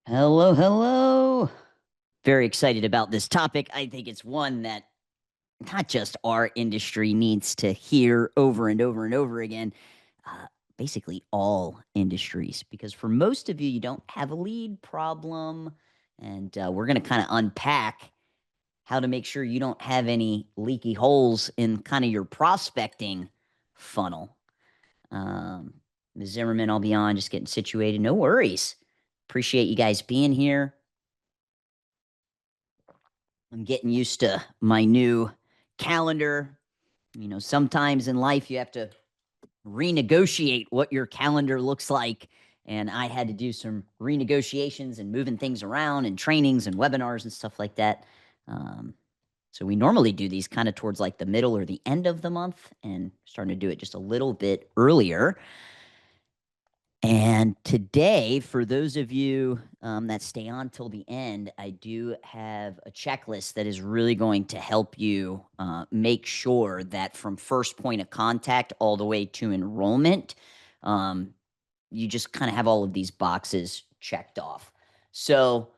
Hello, hello. Very excited about this topic. I think it's one that not just our industry needs to hear over and over and over again, uh, basically all industries, because for most of you, you don't have a lead problem. And we're going to kind of unpack how to make sure you don't have any leaky holes in kind of your prospecting funnel. Um, Ms. Zimmerman, I'll be on just getting situated. No worries. Appreciate you guys being here. I'm getting used to my new calendar. Sometimes in life you have to renegotiate what your calendar looks like. And I had to do some renegotiations and moving things around and trainings and webinars and stuff like that. Um, so we normally do these kind of towards like the middle or the end of the month, and starting to do it just a little bit earlier. And today, for those of you that stay on till the end, I do have a checklist that is really going to help you make sure that from first point of contact all the way to enrollment, you just kind of have all of these boxes checked off. So,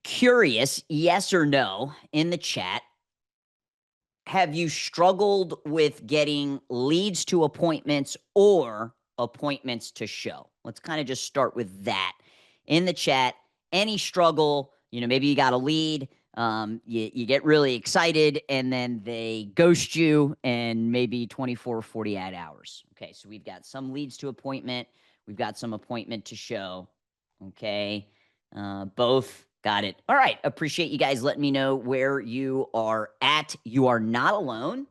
curious, yes or no, in the chat, have you struggled with getting leads to appointments or appointments to show? Let's kind of just start with that in the chat. Any struggle, maybe you got a lead, you get really excited and then they ghost you in maybe 24 or 48 hours. Okay, so we've got some leads to appointment. We've got some appointment to show. Okay, both got it. All right. Appreciate you guys letting me know where you are at. You are not alone.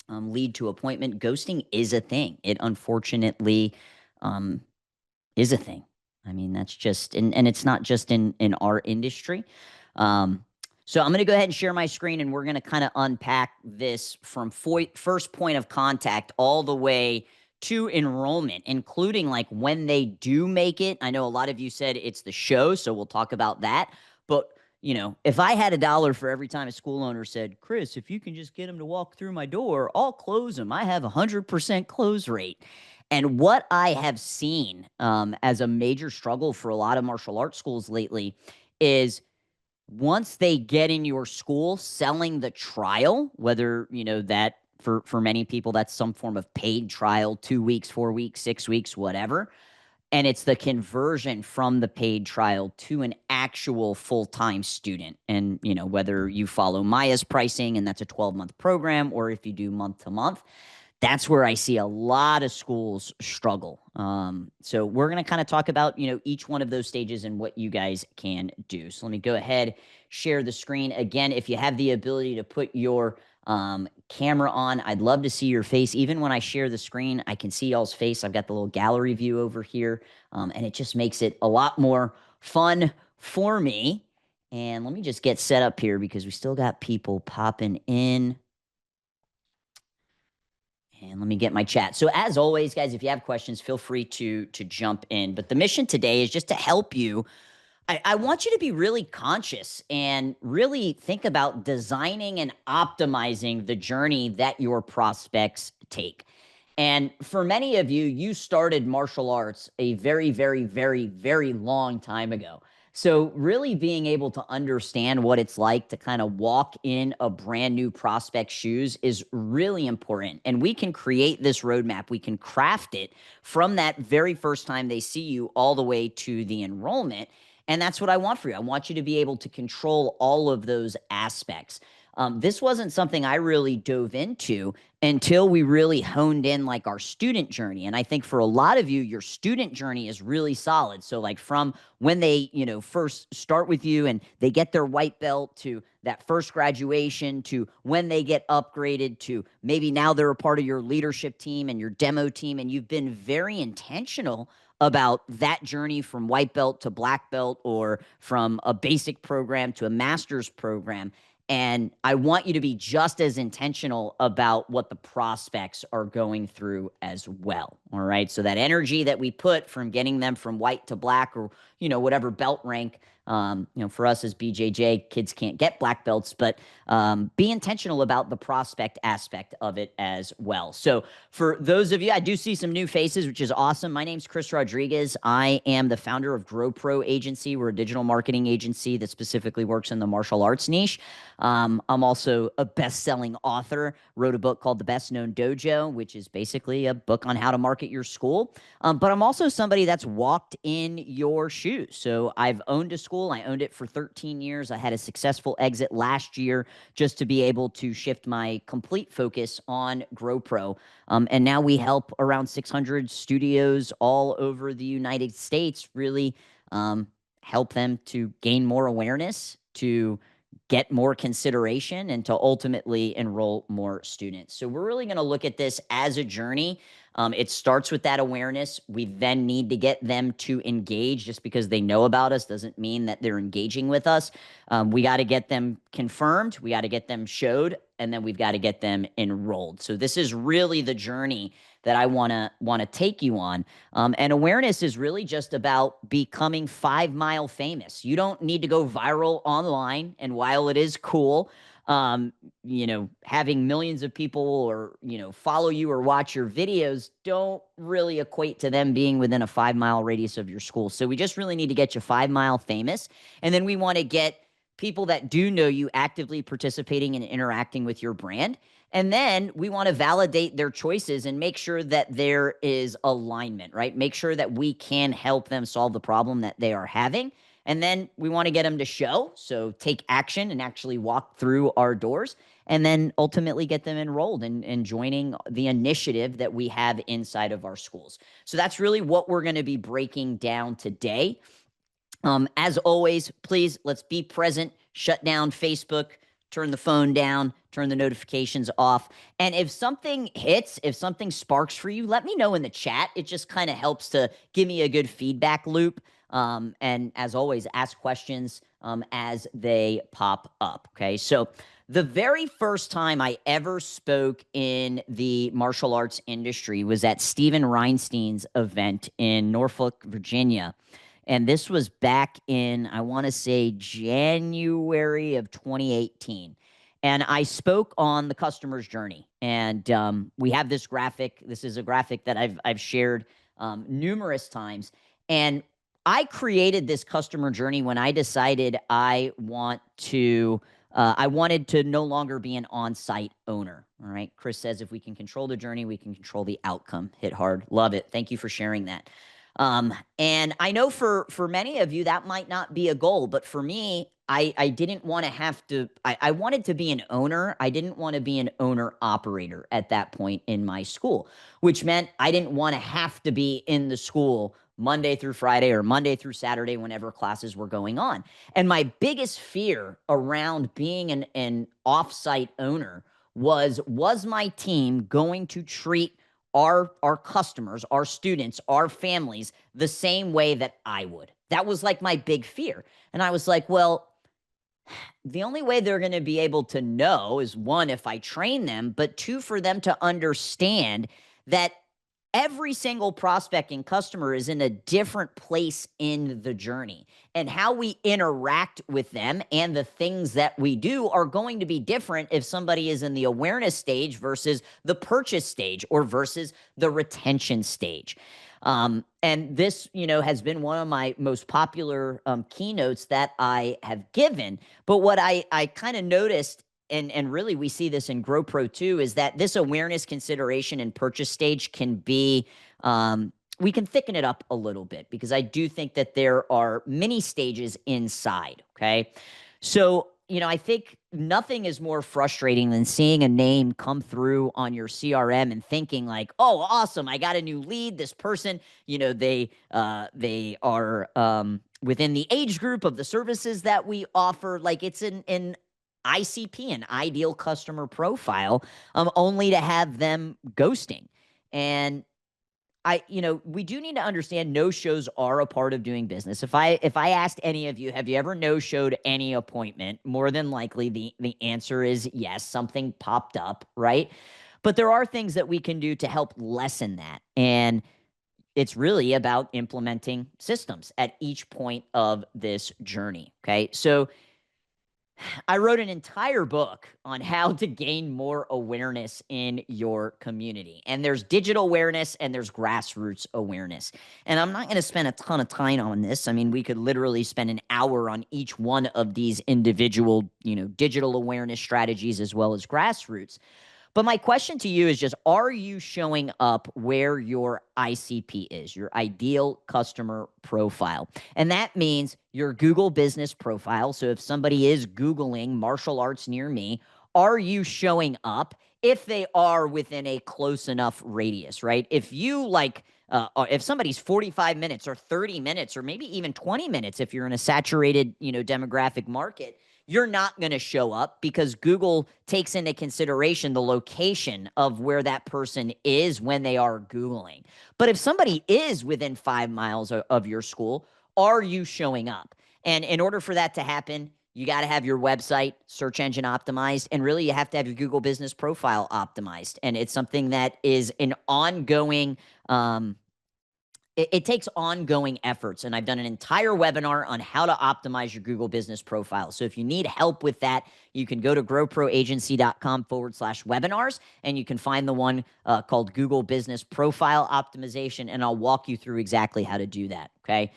Lead to appointment ghosting is a thing. It unfortunately is a thing. I mean, that's just, and it's not just in our industry. So I'm going to go ahead and share my screen, and we're going to kind of unpack this from first point of contact all the way to enrollment, including like when they do make it. I know a lot of you said it's the show, so we'll talk about that. But if I had $1 for every time a school owner said, Chris, if you can just get them to walk through my door, I'll close them. I have 100% close rate. And what I have seen as a major struggle for a lot of martial arts schools lately is once they get in your school selling the trial, whether, that for many people, that's some form of paid trial, 2 weeks, 4 weeks, 6 weeks, whatever. And it's the conversion from the paid trial to an actual full-time student. And, whether you follow Maya's pricing and that's a 12-month program, or if you do month to month, that's where I see a lot of schools struggle. So we're going to kind of talk about, each one of those stages and what you guys can do. So let me go ahead, share the screen. Again, if you have the ability to put your camera on, I'd love to see your face. Even when I share the screen, I can see y'all's face. I've got the little gallery view over here, and it just makes it a lot more fun for me. And let me just get set up here because we still got people popping in. And let me get my chat. So as always, guys, if you have questions, feel free to jump in. But the mission today is just to help you. I want you to be really conscious and really think about designing and optimizing the journey that your prospects take. And for many of you, you started martial arts a very, very, very, very long time ago. So, really being able to understand what it's like to kind of walk in a brand new prospect's shoes is really important. And we can create this roadmap, we can craft it from that very first time they see you all the way to the enrollment. And that's what I want for you. I want you to be able to control all of those aspects. This wasn't something I really dove into until we really honed in like our student journey. And I think for a lot of you, your student journey is really solid. So like from when they, first start with you and they get their white belt to that first graduation to when they get upgraded to maybe now they're a part of your leadership team and your demo team. And you've been very intentional about that journey from white belt to black belt or from a basic program to a master's program. And I want you to be just as intentional about what the prospects are going through as well. All right. So that energy that we put from getting them from white to black or, whatever belt rank, For us as BJJ, kids can't get black belts, but be intentional about the prospect aspect of it as well. So for those of you, I do see some new faces, which is awesome. My name's Chris Rodriguez. I am the founder of Grow Pro Agency. We're a digital marketing agency that specifically works in the martial arts niche. I'm also a best-selling author, wrote a book called The Best Known Dojo, which is basically a book on how to market your school. But I'm also somebody that's walked in your shoes. So I've owned a school. I owned it for 13 years. I had a successful exit last year just to be able to shift my complete focus on Grow Pro. And now we help around 600 studios all over the United States really help them to gain more awareness, to get more consideration, and to ultimately enroll more students. So we're really going to look at this as a journey. It starts with that awareness. We then need to get them to engage. Just because they know about us doesn't mean that they're engaging with us. We got to get them confirmed. We got to get them showed, and then we've got to get them enrolled. So this is really the journey that I want to take you on. And awareness is really just about becoming 5 Mile famous. You don't need to go viral online. And while it is cool, having millions of people or, follow you or watch your videos don't really equate to them being within a 5 mile radius of your school. So we just really need to get you 5 Mile famous. And then we want to get people that do know you actively participating and interacting with your brand. And then we want to validate their choices and make sure that there is alignment, right? Make sure that we can help them solve the problem that they are having. And then we want to get them to show. So take action and actually walk through our doors, and then ultimately get them enrolled and joining the initiative that we have inside of our schools. So that's really what we're going to be breaking down today. As always, please, let's be present, shut down Facebook, turn the phone down, turn the notifications off. And if something hits, if something sparks for you, let me know in the chat. It just kind of helps to give me a good feedback loop. And as always, ask questions as they pop up. Okay. So the very first time I ever spoke in the martial arts industry was at Steven Reinstein's event in Norfolk, Virginia. And this was back in, I want to say, January of 2018. And I spoke on the customer's journey. And we have this graphic. This is a graphic that I've shared numerous times. And I created this customer journey when I decided I wanted to no longer be an on-site owner. All right. Chris says, if we can control the journey, we can control the outcome. Hit hard. Love it. Thank you for sharing that. And I know for many of you, that might not be a goal, but for me, I didn't want to have to, I wanted to be an owner. I didn't want to be an owner operator at that point in my school, which meant I didn't want to have to be in the school Monday through Friday or Monday through Saturday, whenever classes were going on. And my biggest fear around being an off-site owner was my team going to treat our customers, our students, our families the same way that I would? That was like my big fear. And I was like, well, the only way they're going to be able to know is, one, if I train them, but two, for them to understand that every single prospect and customer is in a different place in the journey, and how we interact with them and the things that we do are going to be different if somebody is in the awareness stage versus the purchase stage, or versus the retention stage. And this, has been one of my most popular keynotes that I have given. But what I kind of noticed, and really we see this in Grow Pro too, is that this awareness, consideration, and purchase stage can be, we can thicken it up a little bit, because I do think that there are many stages inside. Okay. So, I think nothing is more frustrating than seeing a name come through on your CRM and thinking like, oh, awesome, I got a new lead. This person, they are within the age group of the services that we offer. Like, it's an ICP, an ideal customer profile, only to have them ghosting. And we do need to understand no-shows are a part of doing business. If I asked any of you, have you ever no-showed any appointment? More than likely, the answer is yes. Something popped up, right? But there are things that we can do to help lessen that. And it's really about implementing systems at each point of this journey. Okay. So I wrote an entire book on how to gain more awareness in your community. And there's digital awareness and there's grassroots awareness. And I'm not going to spend a ton of time on this. I mean, we could literally spend an hour on each one of these individual, digital awareness strategies as well as grassroots. But my question to you is just, are you showing up where your ICP is, your ideal customer profile? And that means your Google business profile. So if somebody is Googling martial arts near me, are you showing up if they are within a close enough radius, right? If you if somebody's 45 minutes or 30 minutes or maybe even 20 minutes, if you're in a saturated, demographic market, you're not going to show up because Google takes into consideration the location of where that person is when they are Googling. But if somebody is within 5 miles of your school, are you showing up? And in order for that to happen, you got to have your website search engine optimized, and really you have to have your Google business profile optimized. And it's something that is an ongoing it takes ongoing efforts. And I've done an entire webinar on how to optimize your Google business profile. So if you need help with that, you can go to growproagency.com/webinars, and you can find the one called Google Business Profile Optimization, and I'll walk you through exactly how to do that. Okay.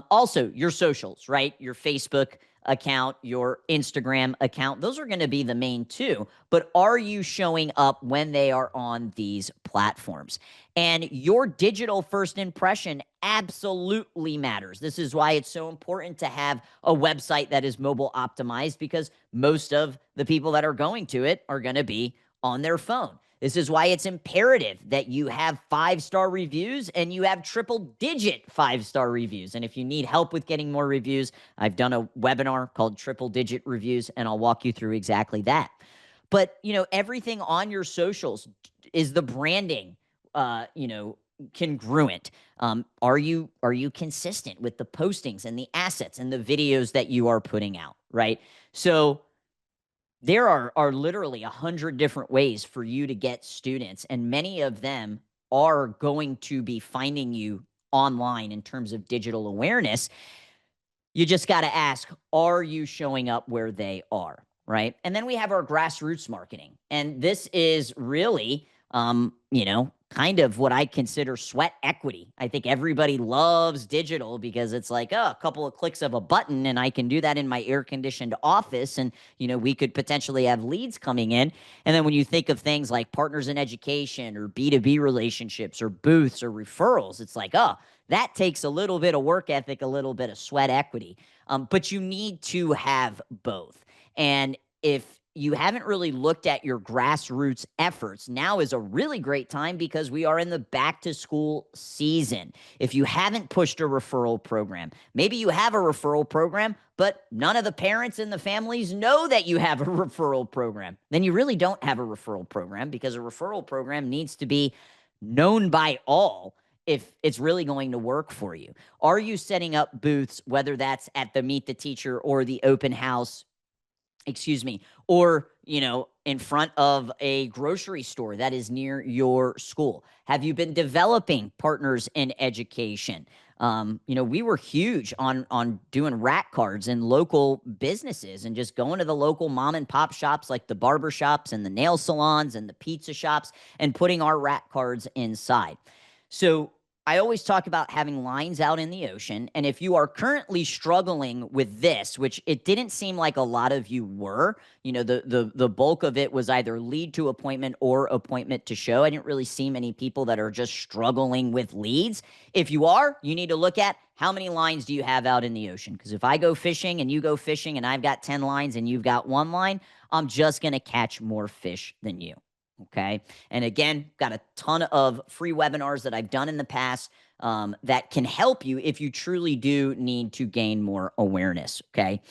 Also, your socials, right? Your Facebook account, your Instagram account, those are going to be the main two. But are you showing up when they are on these platforms? And your digital first impression absolutely matters. This is why it's so important to have a website that is mobile optimized, because most of the people that are going to it are going to be on their phone. This is why it's imperative that you have 5-star reviews and you have triple-digit 5-star reviews. And if you need help with getting more reviews, I've done a webinar called Triple-Digit Reviews, and I'll walk you through exactly that. But, everything on your socials, is the branding, congruent? Are you consistent with the postings and the assets and the videos that you are putting out, right? So there are literally 100 different ways for you to get students, and many of them are going to be finding you online in terms of digital awareness. You just got to ask, are you showing up where they are, right? And then we have our grassroots marketing. And this is really, kind of what I consider sweat equity. I think everybody loves digital because it's like, a couple of clicks of a button and I can do that in my air-conditioned office. And, we could potentially have leads coming in. And then when you think of things like partners in education or B2B relationships or booths or referrals, it's like, that takes a little bit of work ethic, a little bit of sweat equity. But you need to have both. And if you haven't really looked at your grassroots efforts, now is a really great time because we are in the back to school season. If you haven't pushed a referral program, maybe you have a referral program, but none of the parents and the families know that you have a referral program, then you really don't have a referral program, because a referral program needs to be known by all if it's really going to work for you. Are you setting up booths, whether that's at the Meet the Teacher or the open house, or, in front of a grocery store that is near your school? Have you been developing partners in education? We were huge on doing rack cards in local businesses and just going to the local mom and pop shops like the barber shops and the nail salons and the pizza shops and putting our rack cards inside. So I always talk about having lines out in the ocean. And if you are currently struggling with this, which it didn't seem like a lot of you were, the bulk of it was either lead to appointment or appointment to show. I didn't really see many people that are just struggling with leads. If you are, you need to look at how many lines do you have out in the ocean? Because if I go fishing and you go fishing and I've got 10 lines and you've got 1 line, I'm just going to catch more fish than you. Okay. And again, got a ton of free webinars that I've done in the past that can help you if you truly do need to gain more awareness. Okay.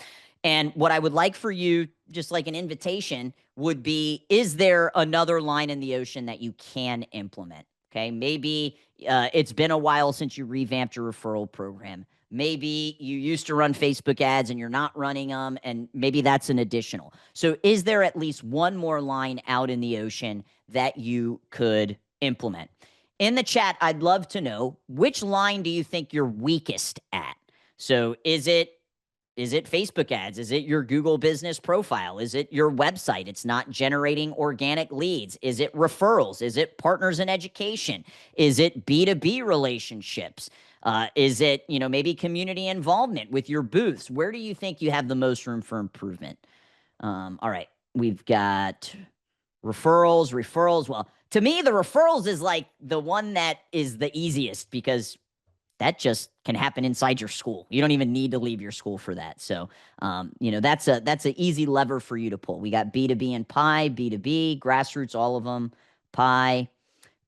And what I would like for you, just like an invitation, would be, is there another line in the ocean that you can implement? Okay. Maybe it's been a while since you revamped your referral program. Maybe you used to run Facebook ads and you're not running them, and maybe that's an additional. So is there at least one more line out in the ocean that you could implement? In the chat, I'd love to know, which line do you think you're weakest at? So is it Facebook ads? Is it your Google business profile? Is it your website? It's not generating organic leads. Is it referrals? Is it partners in education? Is it B2B relationships? Is it, maybe community involvement with your booths? Where do you think you have the most room for improvement? All right. We've got referrals. Well, to me, the referrals is like the one that is the easiest because that just can happen inside your school. You don't even need to leave your school for that. So, that's an easy lever for you to pull. We got B2B and Pi, B2B, grassroots, all of them, Pi.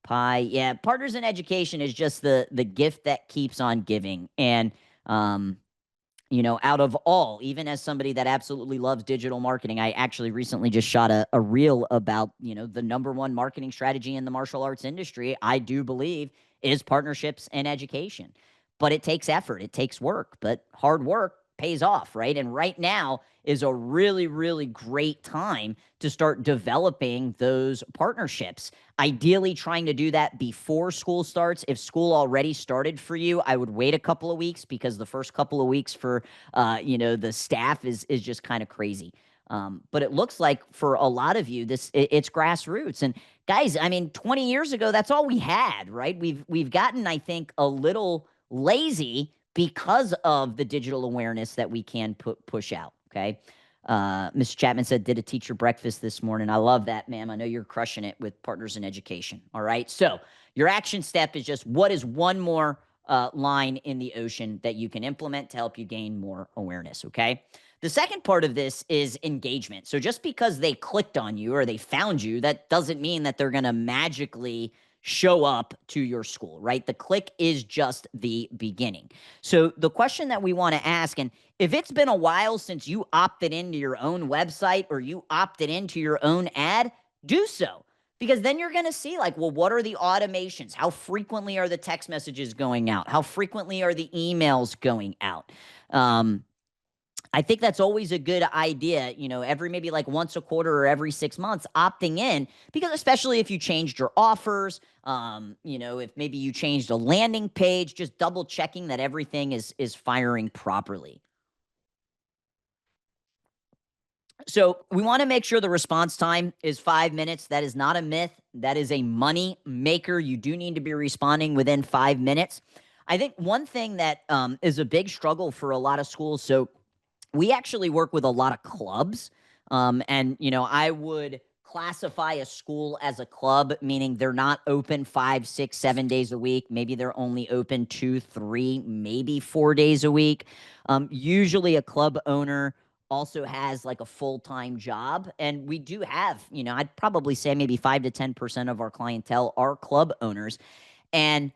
Yeah, partners in education is just the gift that keeps on giving. And out of all, even as somebody that absolutely loves digital marketing, I actually recently just shot a reel about, the number one marketing strategy in the martial arts industry, I do believe, is partnerships and education. But it takes effort, it takes work, but hard work pays off, right? And right now is a really, really great time to start developing those partnerships. Ideally, trying to do that before school starts. If school already started for you, I would wait a couple of weeks because the first couple of weeks for, the staff is just kind of crazy. But it looks like for a lot of you, it's grassroots. And guys, I mean, 20 years ago, that's all we had, right? We've gotten, I think, a little lazy because of the digital awareness that we can push out. Okay. Mr. Chapman said, did a teacher breakfast this morning. I love that, ma'am. I know you're crushing it with partners in education. All right. So your action step is just, what is one more line in the ocean that you can implement to help you gain more awareness? Okay. The second part of this is engagement. So just because they clicked on you or they found you, that doesn't mean that they're going to magically show up to your school, right? The click is just the beginning. So the question that we want to ask, and if it's been a while since you opted into your own website or you opted into your own ad, do so. Because then you're going to see, like, well, what are the automations? How frequently are the text messages going out? How frequently are the emails going out? I think that's always a good idea, every maybe like once a quarter or every 6 months, opting in, because especially if you changed your offers, if maybe you changed a landing page, just double checking that everything is firing properly. So we want to make sure the response time is 5 minutes. That is not a myth. That is a money maker. You do need to be responding within 5 minutes. I think one thing that is a big struggle for a lot of schools. So we actually work with a lot of clubs. And I would classify a school as a club, meaning they're not open 5, 6, 7 days a week. Maybe they're only open 2, 3, maybe 4 days a week. Usually a club owner also has like a full-time job. And we do have, I'd probably say maybe 5 to 10% of our clientele are club owners. And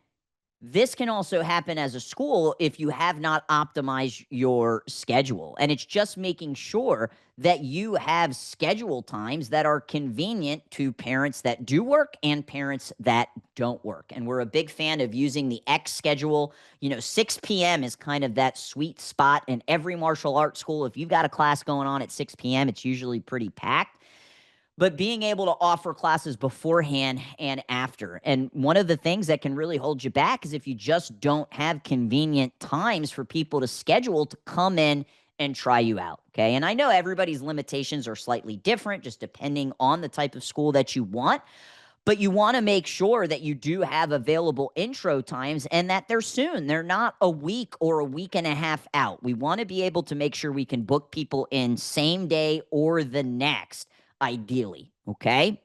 this can also happen as a school if you have not optimized your schedule. And it's just making sure that you have schedule times that are convenient to parents that do work and parents that don't work. And we're a big fan of using the X schedule. 6 p.m. is kind of that sweet spot in every martial arts school. If you've got a class going on at 6 p.m., it's usually pretty packed. But being able to offer classes beforehand and after. And one of the things that can really hold you back is if you just don't have convenient times for people to schedule to come in and try you out. Okay. And I know everybody's limitations are slightly different, just depending on the type of school that you want. But you want to make sure that you do have available intro times and that they're soon. They're not a week or a week and a half out. We want to be able to make sure we can book people in same day or the next, ideally. Okay.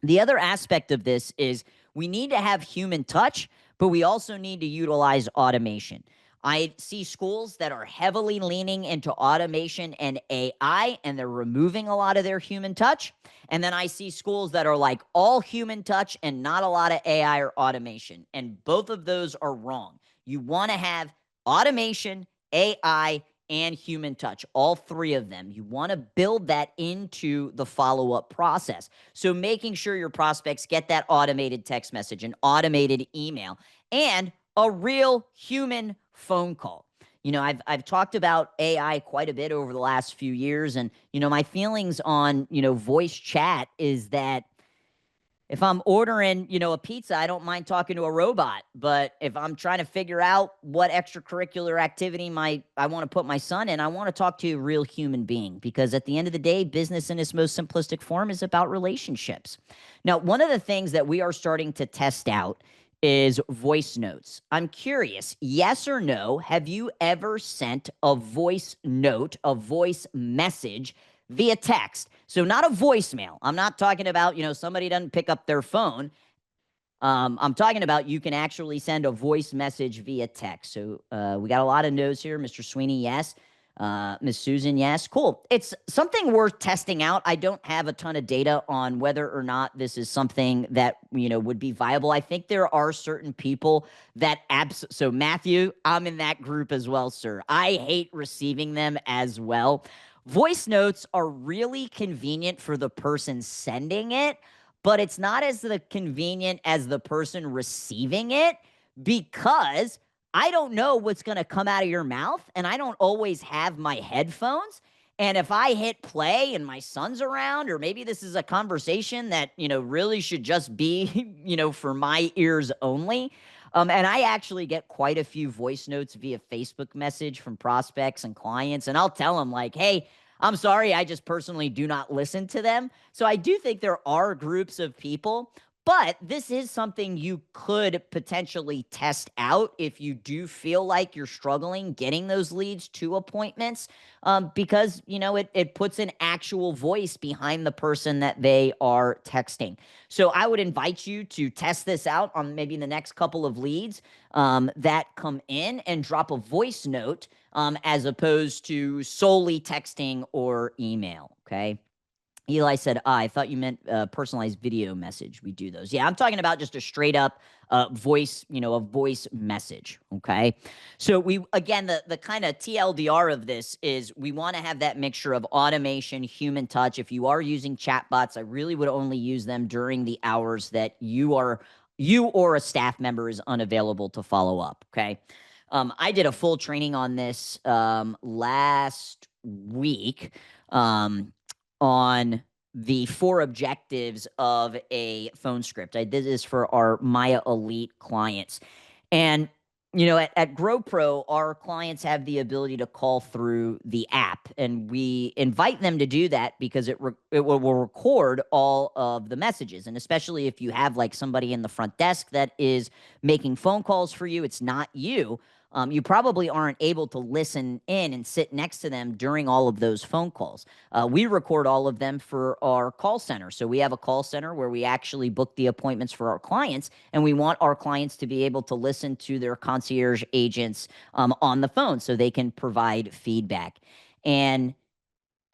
The other aspect of this is we need to have human touch, but we also need to utilize automation. I see schools that are heavily leaning into automation and AI, and they're removing a lot of their human touch. And then I see schools that are like all human touch and not a lot of AI or automation. And both of those are wrong. You want to have automation, AI, and human touch, all three of them. You want to build that into the follow-up process. So making sure your prospects get that automated text message, an automated email, and a real human phone call. I've talked about AI quite a bit over the last few years, and my feelings on voice chat is that if I'm ordering, a pizza, I don't mind talking to a robot. But if I'm trying to figure out what extracurricular activity I want to put my son in, I want to talk to a real human being, because at the end of the day, business in its most simplistic form is about relationships. Now, one of the things that we are starting to test out is voice notes. I'm curious, yes or no, have you ever sent a voice note, a voice message via text? So not a voicemail. I'm not talking about, somebody doesn't pick up their phone. I'm talking about you can actually send a voice message via text. So we got a lot of no's here. Mr. Sweeney, yes. Miss Susan, yes. Cool. It's something worth testing out. I don't have a ton of data on whether or not this is something that, would be viable. I think there are certain people that so Matthew, I'm in that group as well, sir. I hate receiving them as well. Voice notes are really convenient for the person sending it, but it's not as convenient as the person receiving it, because I don't know what's going to come out of your mouth, and I don't always have my headphones. And if I hit play and my son's around, or maybe this is a conversation that, really should just be, for my ears only. And I actually get quite a few voice notes via Facebook message from prospects and clients. And I'll tell them like, hey, I'm sorry, I just personally do not listen to them. So I do think there are groups of people, but this is something you could potentially test out if you do feel like you're struggling getting those leads to appointments, because, it puts an actual voice behind the person that they are texting. So I would invite you to test this out on maybe the next couple of leads that come in, and drop a voice note as opposed to solely texting or email. Okay. Eli said, I thought you meant personalized video message. We do those. Yeah, I'm talking about just a straight up voice, a voice message. Okay. So again, the kind of TLDR of this is we want to have that mixture of automation, human touch. If you are using chatbots, I really would only use them during the hours that you or a staff member is unavailable to follow up. Okay. I did a full training on this last week. On the 4 objectives of a phone script. I did this for our Maya Elite clients. And, at GrowPro, our clients have the ability to call through the app. And we invite them to do that because it will record all of the messages. And especially if you have like somebody in the front desk that is making phone calls for you, it's not you. You probably aren't able to listen in and sit next to them during all of those phone calls. We record all of them for our call center. So we have a call center where we actually book the appointments for our clients, and we want our clients to be able to listen to their concierge agents on the phone so they can provide feedback. And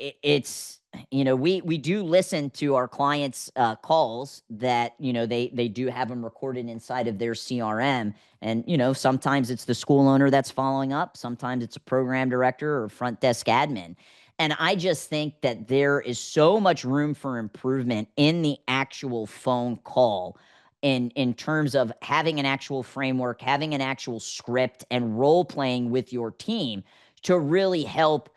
it's we do listen to our clients calls that they do have them recorded inside of their CRM. And sometimes it's the school owner that's following up, sometimes it's a program director or front desk admin. And I just think that there is so much room for improvement in the actual phone call, in terms of having an actual framework, having an actual script, and role playing with your team to really help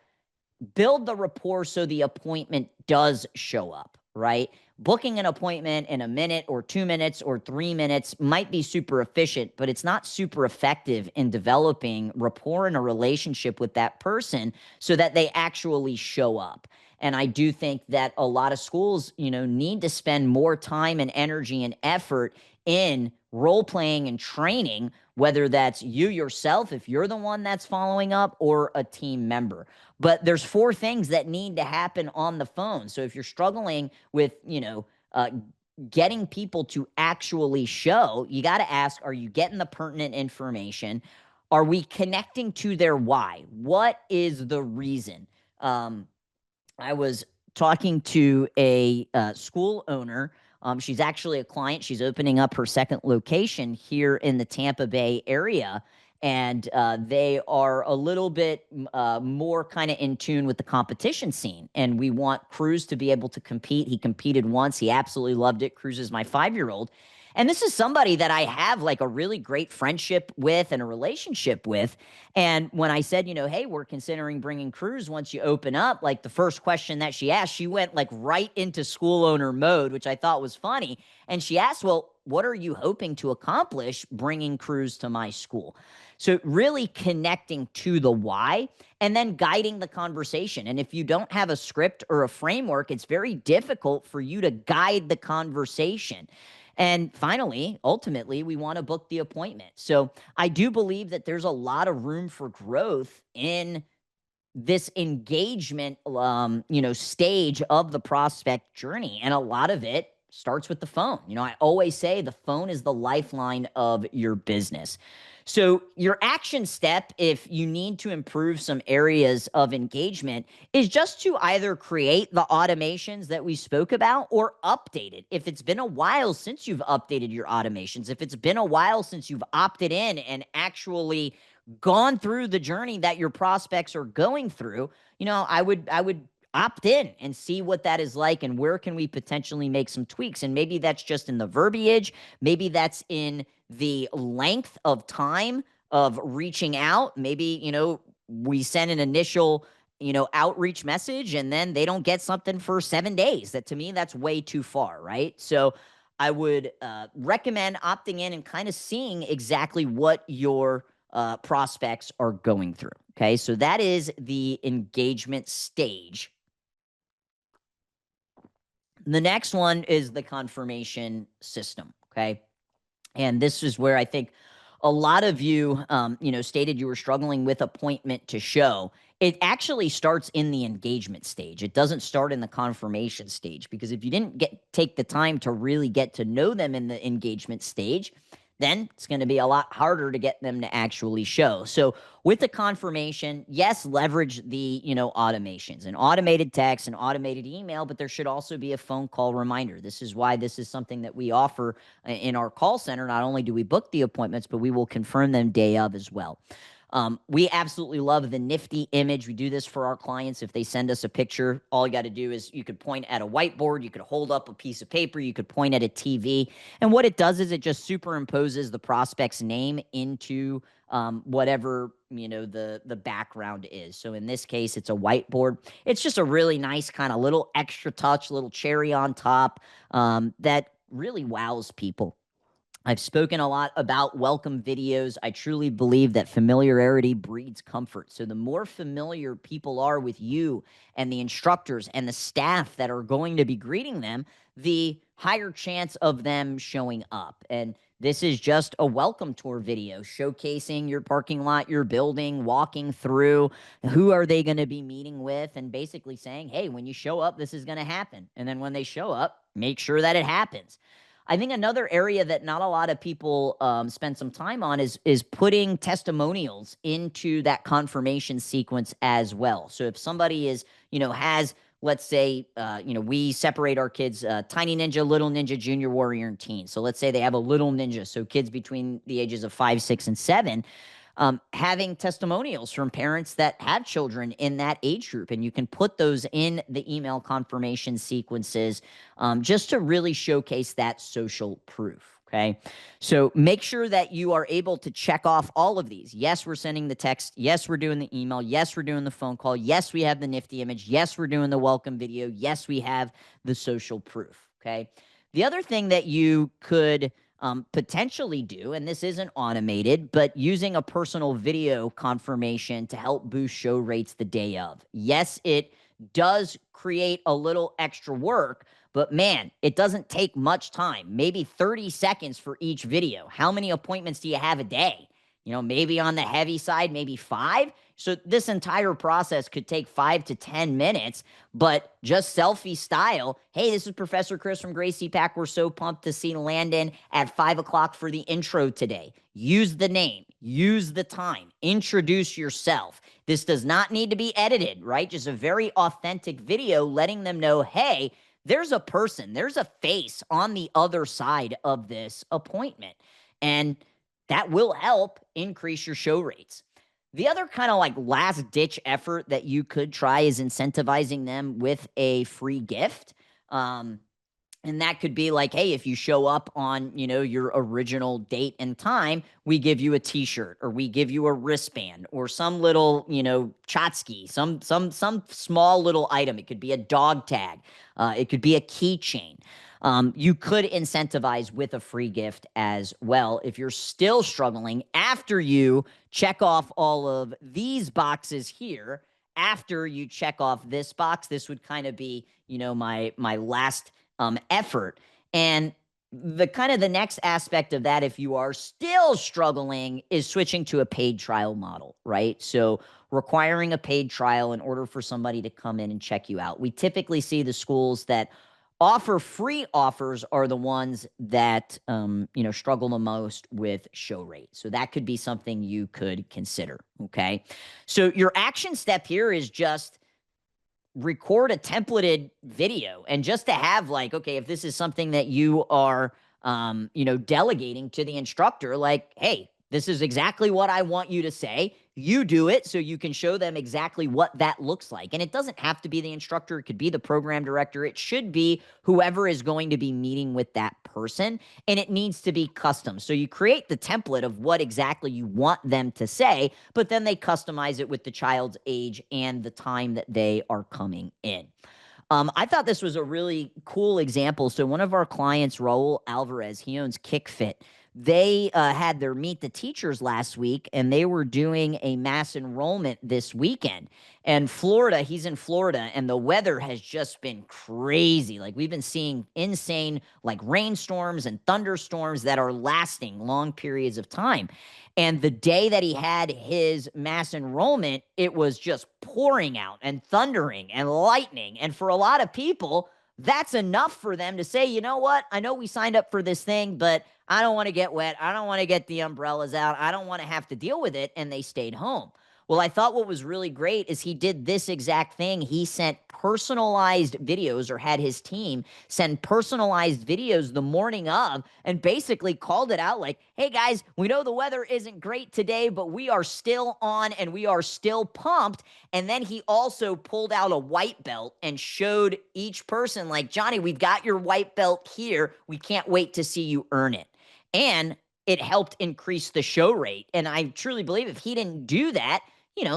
build the rapport so the appointment does show up, right? Booking an appointment in a minute or 2 minutes or 3 minutes might be super efficient, but it's not super effective in developing rapport in a relationship with that person so that they actually show up. And I do think that a lot of schools, need to spend more time and energy and effort in role playing and training, whether that's you yourself, if you're the one that's following up, or a team member. But there's 4 things that need to happen on the phone. So if you're struggling with, getting people to actually show, you got to ask, are you getting the pertinent information? Are we connecting to their why? What is the reason? I was talking to a school owner. She's actually a client. She's opening up her second location here in the Tampa Bay area. And they are a little bit more kind of in tune with the competition scene. And we want Cruz to be able to compete. He competed once. He absolutely loved it. Cruz is my 5-year-old. And this is somebody that I have like a really great friendship with and a relationship with. And when I said, hey, we're considering bringing crews once you open up, like the first question that she asked, she went like right into school owner mode, which I thought was funny. And she asked, well, what are you hoping to accomplish bringing crews to my school? So really connecting to the why and then guiding the conversation. And if you don't have a script or a framework, it's very difficult for you to guide the conversation. And finally, ultimately, we want to book the appointment. So I do believe that there's a lot of room for growth in this engagement, stage of the prospect journey. And a lot of it starts with the phone. I always say the phone is the lifeline of your business. So your action step, if you need to improve some areas of engagement, is just to either create the automations that we spoke about or update it. If it's been a while since you've updated your automations, if it's been a while since you've opted in and actually gone through the journey that your prospects are going through, I would opt in and see what that is like and where can we potentially make some tweaks. And maybe that's just in the verbiage, maybe that's in the length of time of reaching out. Maybe, we send an initial, outreach message and then they don't get something for 7 days. That to me, that's way too far, right? So I would recommend opting in and kind of seeing exactly what your prospects are going through. Okay, so that is the engagement stage. The next one is the confirmation system. Okay, and this is where I think a lot of you, stated you were struggling with appointment to show. It actually starts in the engagement stage. It doesn't start in the confirmation stage, because if you didn't take the time to really get to know them in the engagement stage, then it's going to be a lot harder to get them to actually show. So with the confirmation, yes, leverage the, automations and automated text and automated email, but there should also be a phone call reminder. This is why this is something that we offer in our call center. Not only do we book the appointments, but we will confirm them day of as well. We absolutely love the nifty image. We do this for our clients. If they send us a picture, all you got to do is you could point at a whiteboard, you could hold up a piece of paper, you could point at a TV. And what it does is it just superimposes the prospect's name into whatever, the background is. So in this case, it's a whiteboard. It's just a really nice kind of little extra touch, little cherry on top that really wows people. I've spoken a lot about welcome videos. I truly believe that familiarity breeds comfort. So the more familiar people are with you and the instructors and the staff that are going to be greeting them, the higher chance of them showing up. And this is just a welcome tour video showcasing your parking lot, your building, walking through who are they going to be meeting with, and basically saying, hey, when you show up, this is going to happen. And then when they show up, make sure that it happens. I think another area that not a lot of people spend some time on is putting testimonials into that confirmation sequence as well. So if somebody is, has, let's say, we separate our kids, tiny ninja, little ninja, junior warrior, and teen. So let's say they have a little ninja. So kids between the ages of 5, 6, and 7. Having testimonials from parents that have children in that age group. And you can put those in the email confirmation sequences just to really showcase that social proof. Okay. So make sure that you are able to check off all of these. Yes, we're sending the text. Yes, we're doing the email. Yes, we're doing the phone call. Yes, we have the nifty image. Yes, we're doing the welcome video. Yes, we have the social proof. Okay. The other thing that you could potentially do, and this isn't automated, but using a personal video confirmation to help boost show rates the day of. Yes, it does create a little extra work, but man, it doesn't take much time, maybe 30 seconds for each video. How many appointments do you have a day? Maybe on the heavy side, maybe 5. So this entire process could take 5 to 10 minutes, but just selfie style. Hey, this is Professor Chris from Gracie Pack. We're so pumped to see Landon at 5 o'clock for the intro today. Use the name, use the time, introduce yourself. This does not need to be edited, right? Just a very authentic video letting them know, hey, there's a person, there's a face on the other side of this appointment. And that will help increase your show rates. The other kind of like last ditch effort that you could try is incentivizing them with a free gift. And that could be like, hey, if you show up on, your original date and time, we give you a t-shirt, or we give you a wristband, or some little, tchotchke, some small little item. It could be a dog tag. It could be a keychain. You could incentivize with a free gift as well. If you're still struggling after you check off all of these boxes here, after you check off this box, this would kind of be, my last effort. And the next aspect of that, if you are still struggling, is switching to a paid trial model, right? So requiring a paid trial in order for somebody to come in and check you out. We typically see the schools that offer free offers are the ones that struggle the most with show rate. So that could be something you could consider. Okay, so your action step here is just record a templated video, and just to have like, okay, if this is something that you are delegating to the instructor, like, hey, this is exactly what I want you to say. You do it, so you can show them exactly what that looks like. And it doesn't have to be the instructor. It could be the program director. It should be whoever is going to be meeting with that person, and it needs to be custom. So you create the template of what exactly you want them to say, but then they customize it with the child's age and the time that they are coming in. I thought this was a really cool example. So one of our clients, Raul Alvarez, he owns KickFit. They had their Meet the Teachers last week, and they were doing a mass enrollment this weekend. And Florida, he's in Florida, and the weather has just been crazy. Like, we've been seeing insane, like, rainstorms and thunderstorms that are lasting long periods of time. And the day that he had his mass enrollment, it was just pouring out and thundering and lightning. And for a lot of people, that's enough for them to say, you know what? I know we signed up for this thing, but I don't want to get wet. I don't want to get the umbrellas out. I don't want to have to deal with it. And they stayed home. Well, I thought what was really great is he did this exact thing. He sent personalized videos, or had his team send personalized videos the morning of, and basically called it out like, hey guys, we know the weather isn't great today, but we are still on and we are still pumped. And then he also pulled out a white belt and showed each person like, Johnny, we've got your white belt here. We can't wait to see you earn it. And it helped increase the show rate. And I truly believe if he didn't do that,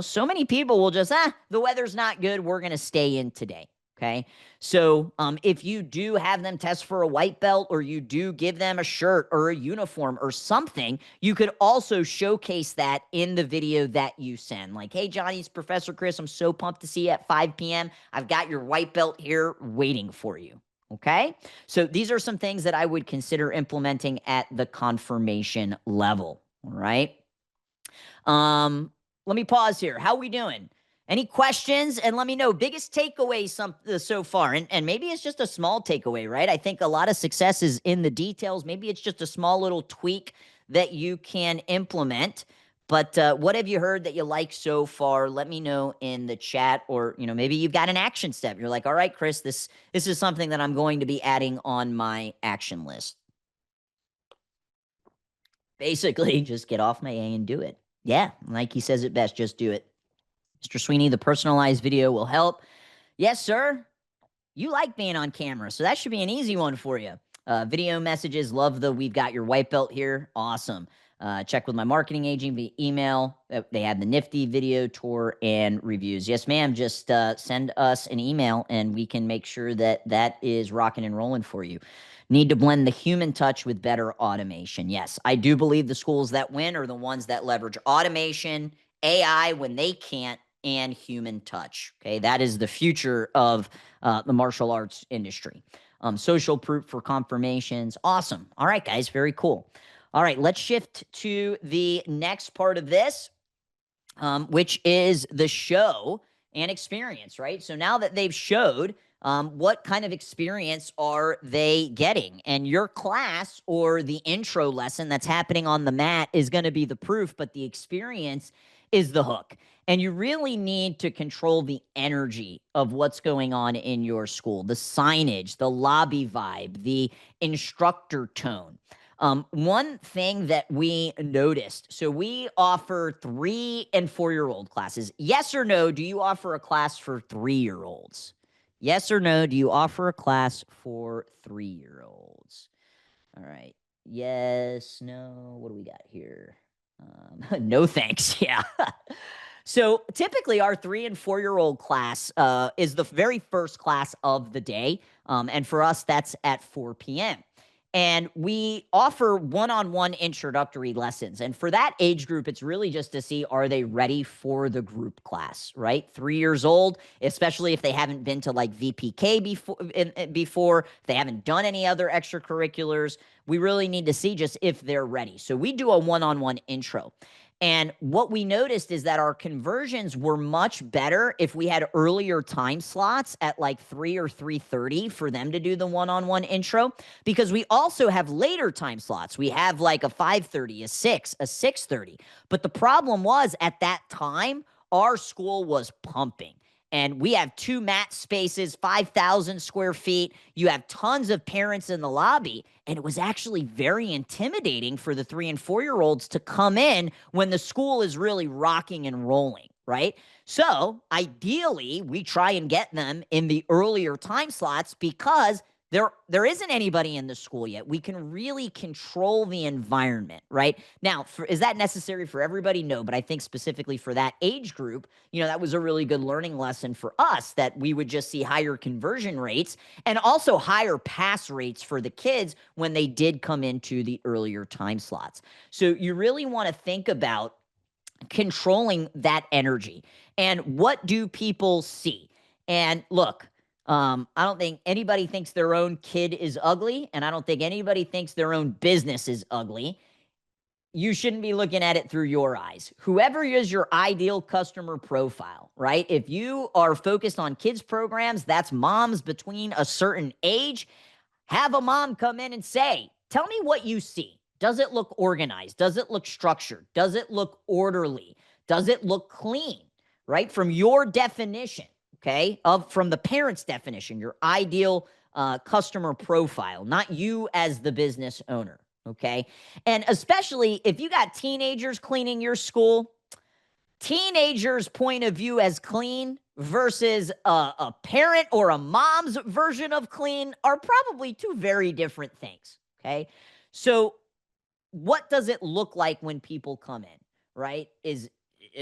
so many people will just, the weather's not good, we're going to stay in today. Okay. So if you do have them test for a white belt, or you do give them a shirt or a uniform or something, you could also showcase that in the video that you send. Like, hey, Johnny, it's Professor Chris. I'm so pumped to see you at 5 p.m. I've got your white belt here waiting for you. Okay. So these are some things that I would consider implementing at the confirmation level. All right. Let me pause here. How are we doing? Any questions? And let me know biggest takeaway so far. And maybe it's just a small takeaway, right? I think a lot of success is in the details. Maybe it's just a small little tweak that you can implement. But what have you heard that you like so far? Let me know in the chat, or maybe you've got an action step. You're like, all right, Chris, this is something that I'm going to be adding on my action list. Basically, just get off my A and do it. Yeah, like he says it best, just do it. Mr. Sweeney, the personalized video will help. Yes, sir. You like being on camera, so that should be an easy one for you. Video messages, love we've got your white belt here. Awesome. Check with my marketing agent via email. They have the nifty video tour and reviews. Yes, ma'am. Just send us an email and we can make sure that that is rocking and rolling for you. Need to blend the human touch with better automation. Yes, I do believe the schools that win are the ones that leverage automation, AI when they can't, and human touch. Okay, that is the future of the martial arts industry. Social proof for confirmations. Awesome. All right, guys, very cool. All right, let's shift to the next part of this, which is the show and experience, right? So now that they've showed, what kind of experience are they getting? And your class, or the intro lesson that's happening on the mat, is going to be the proof, but the experience is the hook. And you really need to control the energy of what's going on in your school, the signage, the lobby vibe, the instructor tone. One thing that we noticed, so we offer 3- and 4-year-old classes. Yes or no, do you offer a class for 3-year-olds? Yes or no, do you offer a class for 3-year-olds? All right. Yes, no. What do we got here? No thanks. Yeah. So typically, our 3 and 4-year-old class is the very first class of the day. And for us, that's at 4 p.m. And we offer one-on-one introductory lessons. And for that age group, it's really just to see, are they ready for the group class, right? 3 years old, especially if they haven't been to like VPK before, if they haven't done any other extracurriculars. We really need to see just if they're ready. So we do a one-on-one intro. And what we noticed is that our conversions were much better if we had earlier time slots at like 3 or 3:30 for them to do the one-on-one intro, because we also have later time slots. We have like a 5:30, a 6, a 6:30. But the problem was at that time, our school was pumping. And we have 2 mat spaces, 5,000 square feet. You have tons of parents in the lobby. And it was actually very intimidating for the 3 and 4-year-olds to come in when the school is really rocking and rolling, right? So ideally, we try and get them in the earlier time slots because there isn't anybody in the school yet. We can really control the environment, right? Now, is that necessary for everybody? No, but I think specifically for that age group, that was a really good learning lesson for us, that we would just see higher conversion rates and also higher pass rates for the kids when they did come into the earlier time slots. So you really want to think about controlling that energy. And what do people see? And look, I don't think anybody thinks their own kid is ugly, and I don't think anybody thinks their own business is ugly. You shouldn't be looking at it through your eyes. Whoever is your ideal customer profile, right? If you are focused on kids programs, that's moms between a certain age. Have a mom come in and say, tell me what you see. Does it look organized? Does it look structured? Does it look orderly? Does it look clean, right? From your definition, okay, from the parent's definition, your ideal customer profile, not you as the business owner, okay? And especially if you got teenagers cleaning your school, teenagers' point of view as clean versus a parent or a mom's version of clean are probably two very different things, okay? So what does it look like when people come in, right? Is